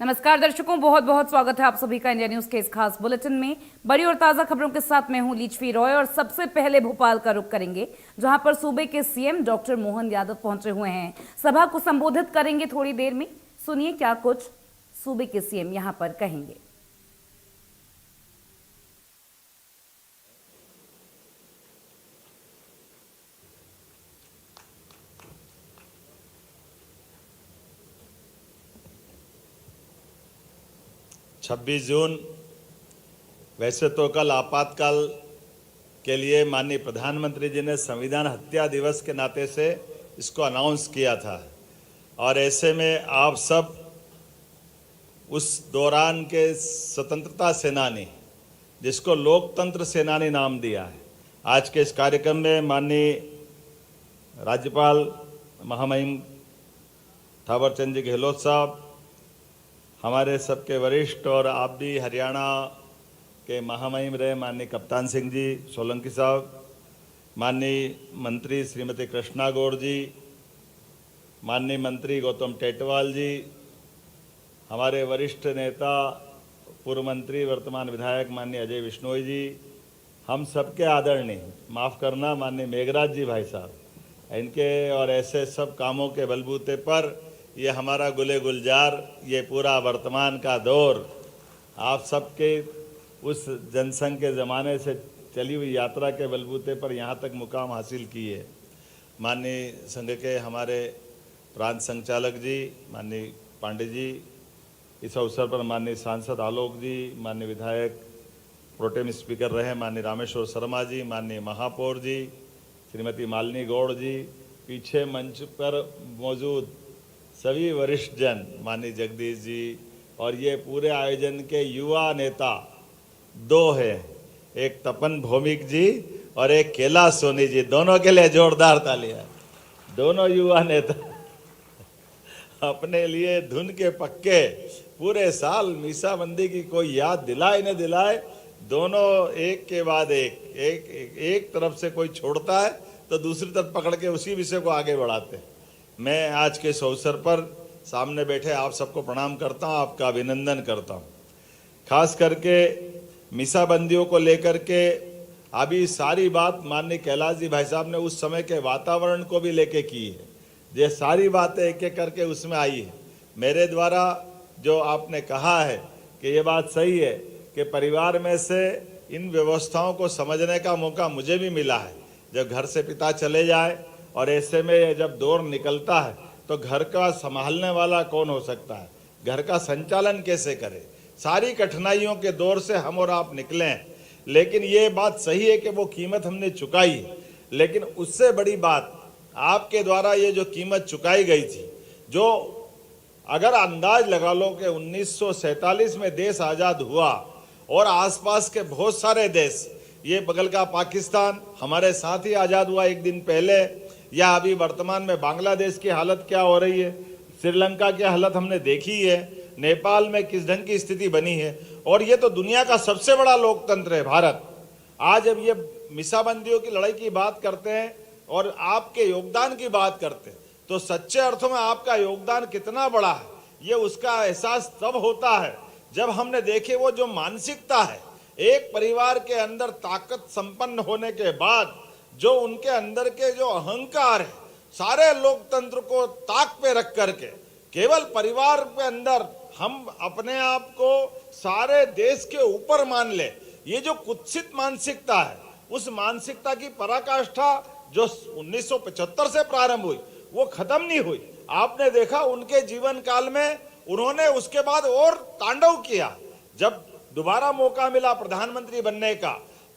नमस्कार दर्शकों, बहुत बहुत स्वागत है आप सभी का इंडिया न्यूज के इस खास बुलेटिन में। बड़ी और ताजा खबरों के साथ मैं हूं लीचवी रॉय और सबसे पहले भोपाल का रुख करेंगे, जहां पर सूबे के सीएम डॉक्टर मोहन यादव पहुंचे हुए हैं। सभा को संबोधित करेंगे थोड़ी देर में। सुनिए क्या कुछ सूबे के सीएम यहां पर कहेंगे। 26 जून वैसे तो कल आपातकाल के लिए माननीय प्रधानमंत्री जी ने संविधान हत्या दिवस के नाते से इसको अनाउंस किया था और ऐसे में आप सब उस दौरान के स्वतंत्रता सेनानी, जिसको लोकतंत्र सेनानी नाम दिया है, आज के इस कार्यक्रम में माननीय राज्यपाल महामहिम थावरचंद जी गहलोत साहब, हमारे सबके वरिष्ठ और आप भी हरियाणा के महामहिम रहे माननीय कप्तान सिंह जी सोलंकी साहब, माननीय मंत्री श्रीमती कृष्णा गौड़ जी, माननीय मंत्री गौतम टेटवाल जी, हमारे वरिष्ठ नेता पूर्व मंत्री वर्तमान विधायक माननीय अजय बिश्नोई जी, हम सबके आदरणीय, माफ़ करना माननीय मेघराज जी भाई साहब, इनके और ऐसे सब कामों के बलबूते पर ये हमारा गुले गुलजार, ये पूरा वर्तमान का दौर आप सबके उस जनसंघ के ज़माने से चली हुई यात्रा के बलबूते पर यहाँ तक मुकाम हासिल की है। माननीय संघ के हमारे प्रांत संचालक जी माननीय पांडे जी, इस अवसर पर माननीय सांसद आलोक जी, माननीय विधायक प्रोटेम स्पीकर रहे माननीय रामेश्वर शर्मा जी, माननीय महापौर जी श्रीमती मालिनी गौड़ जी, पीछे मंच पर मौजूद सभी वरिष्ठ जन माननीय जगदीश जी, और ये पूरे आयोजन के युवा नेता दो हैं, एक तपन भौमिक जी और एक कैलाश सोनी जी, दोनों के लिए जोरदार तालियां। दोनों युवा नेता अपने लिए धुन के पक्के, पूरे साल मीसाबंदी की कोई याद दिलाए न दिलाए, दोनों एक के बाद एक तरफ से कोई छोड़ता है तो दूसरी तरफ पकड़ के उसी विषय को आगे बढ़ाते हैं। मैं आज के इस अवसर पर सामने बैठे आप सबको प्रणाम करता हूं, आपका अभिनंदन करता हूं। खास करके मीसाबंदियों को लेकर के अभी सारी बात माननीय कैलाश जी भाई साहब ने उस समय के वातावरण को भी लेके की है। ये सारी बातें एक एक करके उसमें आई है। मेरे द्वारा जो आपने कहा है कि ये बात सही है कि परिवार में से इन व्यवस्थाओं को समझने का मौका मुझे भी मिला है। जब घर से पिता चले जाए और ऐसे में जब दौर निकलता है तो घर का संभालने वाला कौन हो सकता है, घर का संचालन कैसे करे, सारी कठिनाइयों के दौर से हम और आप निकले हैं। लेकिन ये बात सही है कि वो कीमत हमने चुकाई है, लेकिन उससे बड़ी बात आपके द्वारा ये जो कीमत चुकाई गई थी, जो अगर अंदाज लगा लो कि 1947 में देश आज़ाद हुआ और आसपास के बहुत सारे देश, ये बगल का पाकिस्तान हमारे साथ ही आज़ाद हुआ एक दिन पहले, या अभी वर्तमान में बांग्लादेश की हालत क्या हो रही है, श्रीलंका की हालत हमने देखी है, नेपाल में किस ढंग की स्थिति बनी है, और ये तो दुनिया का सबसे बड़ा लोकतंत्र है भारत। आज जब ये मीसाबंदियों की लड़ाई की बात करते हैं और आपके योगदान की बात करते हैं, तो सच्चे अर्थों में आपका योगदान कितना बड़ा है ये उसका एहसास तब होता है जब हमने देखे वो जो मानसिकता है एक परिवार के अंदर ताकत संपन्न होने के बाद, जो उनके अंदर के जो अहंकार है, सारे लोकतंत्र को ताक पे रख करके केवल परिवार के अंदर हम अपने आप को सारे देश के ऊपर मान ले, ये जो कुत्सित मानसिकता है, उस मानसिकता की पराकाष्ठा जो 1975 से प्रारंभ हुई वो खत्म नहीं हुई। आपने देखा उनके जीवन काल में उन्होंने उसके बाद और तांडव किया। जब दोबारा मौका मिला प्रधानमंत्री बनने का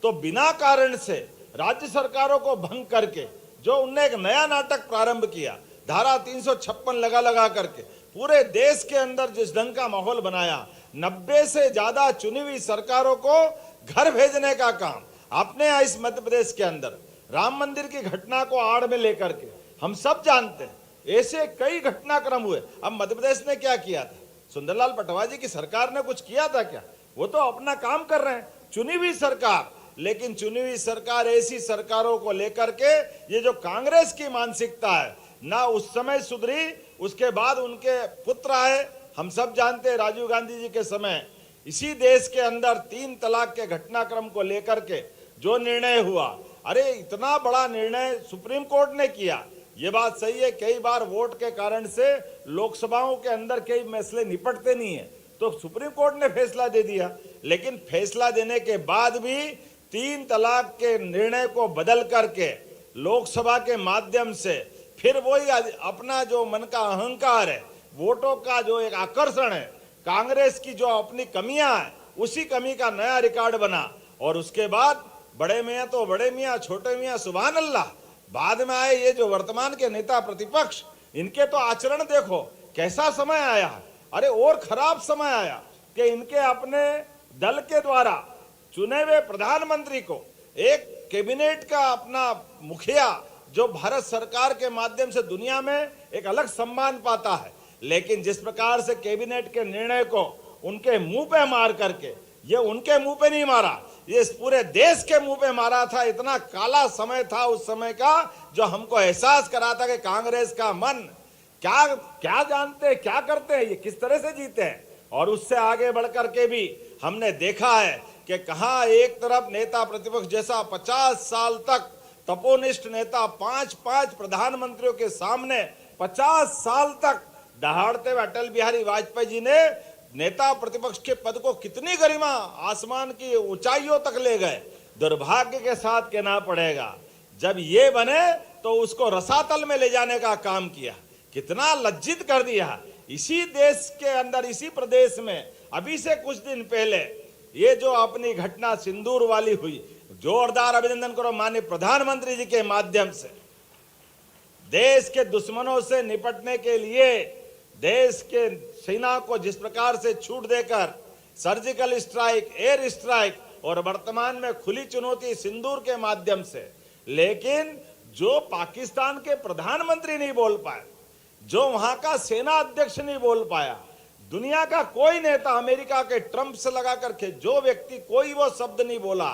तो बिना कारण से राज्य सरकारों को भंग करके जो उनने एक नया नाटक प्रारंभ किया, धारा 356 लगा करके पूरे देश के अंदर जिस ढंग का माहौल बनाया, 90 से ज्यादा चुनी हुई सरकारों को घर भेजने का काम आपने इस मध्य प्रदेश के अंदर राम मंदिर की घटना को आड़ में लेकर के, हम सब जानते हैं ऐसे कई घटनाक्रम हुए। अब मध्य प्रदेश ने क्या किया था, सुंदरलाल पटवा जी की सरकार ने कुछ किया था क्या? वो तो अपना काम कर रहे हैं, चुनी हुई सरकार। लेकिन चुनी हुई सरकार ऐसी सरकारों को लेकर के ये जो कांग्रेस की मानसिकता है ना उस समय सुधरी, उसके बाद उनके पुत्र आए हम सब जानते हैं राजीव गांधी जी के समय इसी देश के अंदर 3 तलाक के घटनाक्रम को लेकर के जो निर्णय हुआ, अरे इतना बड़ा निर्णय सुप्रीम कोर्ट ने किया। ये बात सही है, कई बार वोट के कारण से लोकसभाओं के अंदर कई मसले निपटते नहीं है, तो सुप्रीम कोर्ट ने फैसला दे दिया। लेकिन फैसला देने के बाद भी 3 तलाक के निर्णय को बदल करके लोकसभा के माध्यम से फिर वही अपना जो मन का अहंकार है, वोटों का जो एक आकर्षण है, कांग्रेस की जो अपनी कमियां है, उसी कमी का नया रिकॉर्ड बना। और उसके बाद बड़े मियाँ तो बड़े मियाँ, छोटे मियाँ सुभान अल्लाह। बाद में आए ये जो वर्तमान के नेता प्रतिपक्ष, इनके तो आचरण देखो कैसा समय आया है। अरे और खराब समय आया कि इनके अपने दल के द्वारा चुने हुए प्रधानमंत्री को एक कैबिनेट का अपना मुखिया जो भारत सरकार के माध्यम से दुनिया में एक अलग सम्मान पाता है, लेकिन जिस प्रकार से कैबिनेट के निर्णय को उनके मुंह पे मार करके, ये उनके मुंह पे नहीं मारा, ये इस पूरे देश के मुंह पे मारा था। इतना काला समय था उस समय का, जो हमको एहसास करा था कि कांग्रेस का मन क्या क्या जानते, क्या करते हैं, ये किस तरह से जीते हैं। और उससे आगे बढ़ करके भी हमने देखा है कि कहाँ एक तरफ नेता प्रतिपक्ष जैसा 50 साल तक तपोनिष्ठ नेता 5 प्रधानमंत्रियों के सामने 50 साल तक दहाड़ते हुए अटल बिहारी वाजपेयी जी ने नेता प्रतिपक्ष के पद को कितनी गरिमा, आसमान की ऊंचाइयों तक ले गए। दुर्भाग्य के साथ कहना पड़ेगा, जब ये बने तो उसको रसातल में ले जाने का काम किया, कितना लज्जित कर दिया। इसी देश के अंदर, इसी प्रदेश में अभी से कुछ दिन पहले ये जो अपनी घटना सिंदूर वाली हुई, जोरदार अभिनंदन करो माननीय प्रधानमंत्री जी के माध्यम से। देश के दुश्मनों से निपटने के लिए देश के सेना को जिस प्रकार से छूट देकर सर्जिकल स्ट्राइक, एयर स्ट्राइक और वर्तमान में खुली चुनौती सिंदूर के माध्यम से, लेकिन जो पाकिस्तान के प्रधानमंत्री नहीं बोल पाए, जो वहां का सेना अध्यक्ष नहीं बोल पाया, दुनिया का कोई नेता, अमेरिका के ट्रंप से लगा करके जो व्यक्ति कोई वो शब्द नहीं बोला,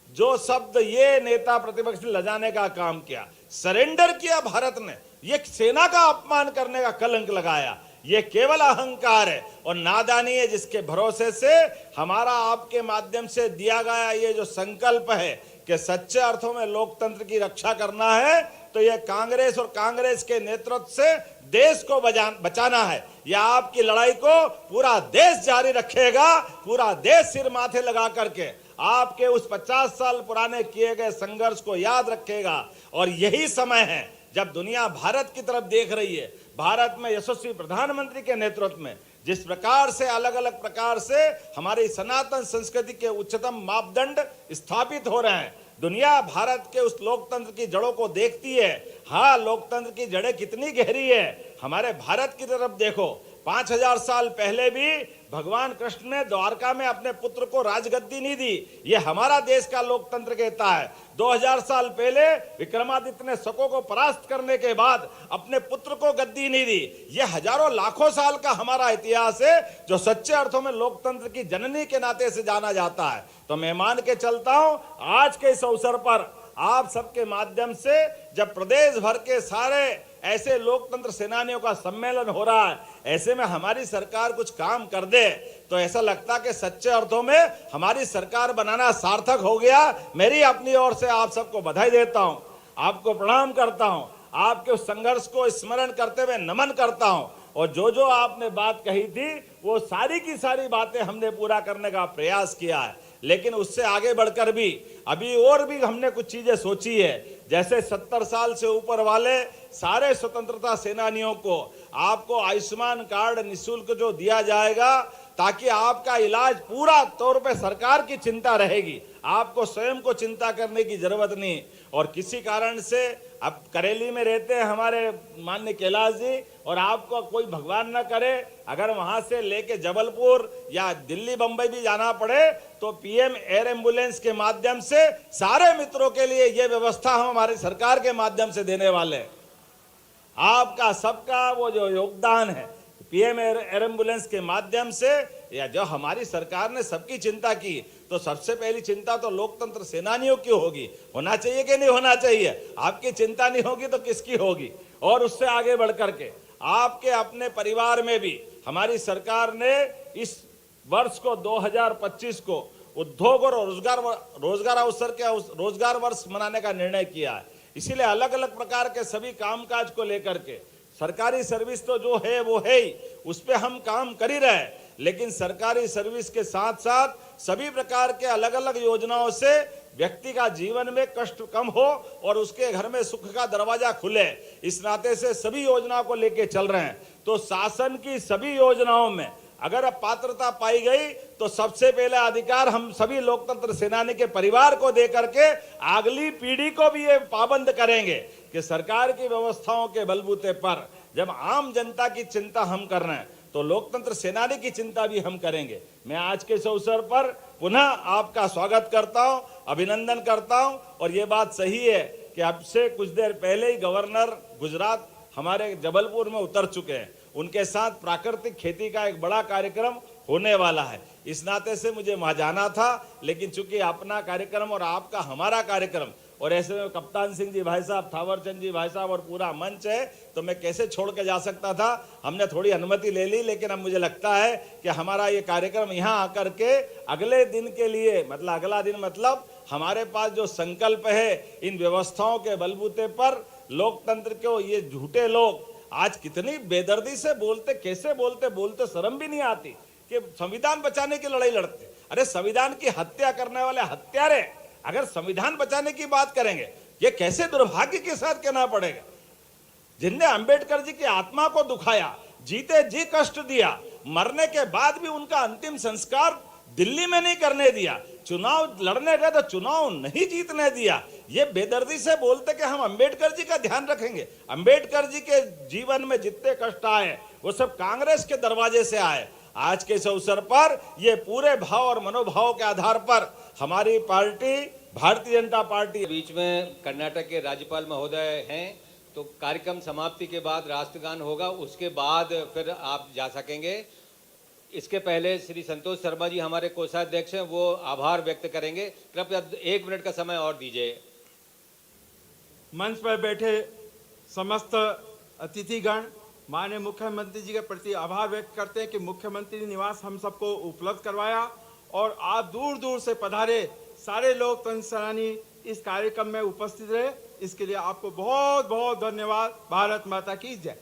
जो शब्द ये नेता प्रतिपक्ष ने लजाने का काम किया, सरेंडर किया भारत ने, ये सेना का अपमान करने का कलंक लगाया। ये केवल अहंकार है और नादानी है, जिसके भरोसे से हमारा आपके माध्यम से दिया गया ये जो संकल्प है कि सच्चे अर्थों में लोकतंत्र की रक्षा करना है, तो ये कांग्रेस और कांग्रेस के नेतृत्व से देश को बचाना है। यह आपकी लड़ाई को पूरा देश जारी रखेगा, पूरा देश सिर माथे लगा करके आपके उस 50 साल पुराने किए गए संघर्ष को याद रखेगा। और यही समय है जब दुनिया भारत की तरफ देख रही है। भारत में यशस्वी प्रधानमंत्री के नेतृत्व में जिस प्रकार से अलग अलग प्रकार से हमारी सनातन संस्कृति के उच्चतम मापदंड स्थापित हो रहे हैं, दुनिया भारत के उस लोकतंत्र की जड़ों को देखती है। हाँ, लोकतंत्र की जड़ें कितनी गहरी है। हमारे भारत की तरफ देखो, 5000 साल पहले भी भगवान कृष्ण ने द्वारका में अपने पुत्र को राजगद्दी नहीं दी। ये हमारा देश का लोकतंत्र कहता है। 2000 साल पहले विक्रमादित्य ने शकों को परास्त करने के बाद अपने पुत्र को गद्दी नहीं दी। ये हजारों लाखों साल का हमारा इतिहास है, जो सच्चे अर्थों में लोकतंत्र की जननी के नाते से जाना जाता है। तो मैं मान के चलता हूं, आज के इस अवसर पर आप सबके माध्यम से जब प्रदेश भर के सारे ऐसे लोकतंत्र सेनानियों का सम्मेलन हो रहा है, ऐसे में हमारी सरकार कुछ काम कर दे तो ऐसा लगता कि सच्चे अर्थों में हमारी सरकार बनाना सार्थक हो गया। मेरी अपनी ओर से आप सबको बधाई देता हूं, आपको प्रणाम करता हूं, आपके उस संघर्ष को स्मरण करते हुए नमन करता हूं। और जो जो आपने बात कही थी वो सारी की सारी बातें हमने पूरा करने का प्रयास किया है। लेकिन उससे आगे बढ़कर भी अभी और भी हमने कुछ चीजें सोची है, जैसे 70 साल से ऊपर वाले सारे स्वतंत्रता सेनानियों को आपको आयुष्मान कार्ड निःशुल्क जो दिया जाएगा, ताकि आपका इलाज पूरा तौर पे सरकार की चिंता रहेगी, आपको स्वयं को चिंता करने की जरूरत नहीं। और किसी कारण से अब करेली में रहते हैं हमारे माननीय कैलाश जी, और आपको कोई भगवान न करे अगर वहां से लेके जबलपुर या दिल्ली बंबई भी जाना पड़े, तो पीएम एयर एम्बुलेंस के माध्यम से सारे मित्रों के लिए ये व्यवस्था हम हमारी सरकार के माध्यम से देने वाले हैं। आपका सबका वो जो योगदान है पीएम एयर एम्बुलेंस के माध्यम से, या जो हमारी सरकार ने सबकी चिंता की, तो सबसे पहली चिंता तो लोकतंत्र सेनानियों की होगी। होना चाहिए कि नहीं होना चाहिए? आपकी चिंता नहीं होगी तो किसकी होगी? और उससे आगे बढ़ करके आपके अपने परिवार में भी हमारी सरकार ने इस वर्ष को 2025 को उद्योग और रोजगार अवसर के रोजगार वर्ष मनाने का निर्णय किया है। इसीलिए अलग अलग प्रकार के सभी कामकाज को लेकर के सरकारी सर्विस तो जो है वो है ही, उस पे हम काम कर ही रहे हैं, लेकिन सरकारी सर्विस के साथ साथ सभी प्रकार के अलग अलग योजनाओं से व्यक्ति का जीवन में कष्ट कम हो और उसके घर में सुख का दरवाजा खुले, इस नाते से सभी योजनाओं को लेके चल रहे हैं। तो शासन की सभी योजनाओं में अगर पात्रता पाई गई तो सबसे पहले अधिकार हम सभी लोकतंत्र सेनानी के परिवार को दे करके अगली पीढ़ी को भी ये पाबंद करेंगे कि सरकार की व्यवस्थाओं के बलबूते पर जब आम जनता की चिंता हम कर रहे हैं तो लोकतंत्र सेनानी की चिंता भी हम करेंगे। मैं आज के इस अवसर पर पुनः आपका स्वागत करता हूं, अभिनंदन करता हूं। और ये बात सही है कि अब से कुछ देर पहले ही गवर्नर गुजरात हमारे जबलपुर में उतर चुके हैं, उनके साथ प्राकृतिक खेती का एक बड़ा कार्यक्रम होने वाला है। इस नाते से मुझे वहां जाना था, लेकिन चूंकि अपना कार्यक्रम और आपका हमारा कार्यक्रम और ऐसे में कप्तान सिंह जी भाई साहब, थावरचंद जी भाई साहब और पूरा मंच है, तो मैं कैसे छोड़ के जा सकता था। हमने थोड़ी अनुमति ले ली, लेकिन अब मुझे लगता है कि हमारा ये कार्यक्रम यहाँ आकर के अगले दिन के लिए अगला दिन हमारे पास जो संकल्प है इन व्यवस्थाओं के बलबूते पर लोकतंत्र को ये झूठे लोग आज कितनी बेदर्दी से बोलते, कैसे बोलते शर्म भी नहीं आती कि संविधान बचाने की लड़ाई लड़ते। अरे संविधान की हत्या करने वाले हत्यारे अगर संविधान बचाने की बात करेंगे, ये कैसे दुर्भाग्य के साथ कहना पड़ेगा। जिनने अंबेडकर जी की आत्मा को दुखाया, जीते जी कष्ट दिया, मरने के बाद भी उनका अंतिम संस्कार दिल्ली में नहीं करने दिया, चुनाव लड़ने गए तो चुनाव नहीं जीतने दिया, ये बेदर्दी से बोलते कि हम अंबेडकर जी का ध्यान रखेंगे। अंबेडकर जी के जीवन में जितने कष्ट आए वो सब कांग्रेस के दरवाजे से आए। आज के इस अवसर पर ये पूरे भाव और मनोभाव के आधार पर हमारी पार्टी भारतीय जनता पार्टी। बीच में कर्नाटक के राज्यपाल महोदय हैं, तो कार्यक्रम समाप्ति के बाद राष्ट्रगान होगा, उसके बाद फिर आप जा सकेंगे। इसके पहले श्री संतोष शर्मा जी हमारे कोषाध्यक्ष हैं, वो आभार व्यक्त करेंगे। कृपया 1 मिनट का समय और दीजिए। मंच पर बैठे समस्त अतिथिगण माननीय मुख्यमंत्री जी के प्रति आभार व्यक्त करते हैं कि मुख्यमंत्री निवास हम सबको उपलब्ध करवाया और आप दूर दूर से पधारे सारे लोकतंत्र सेनानी इस कार्यक्रम में उपस्थित रहे, इसके लिए आपको बहुत बहुत धन्यवाद। भारत माता की जय।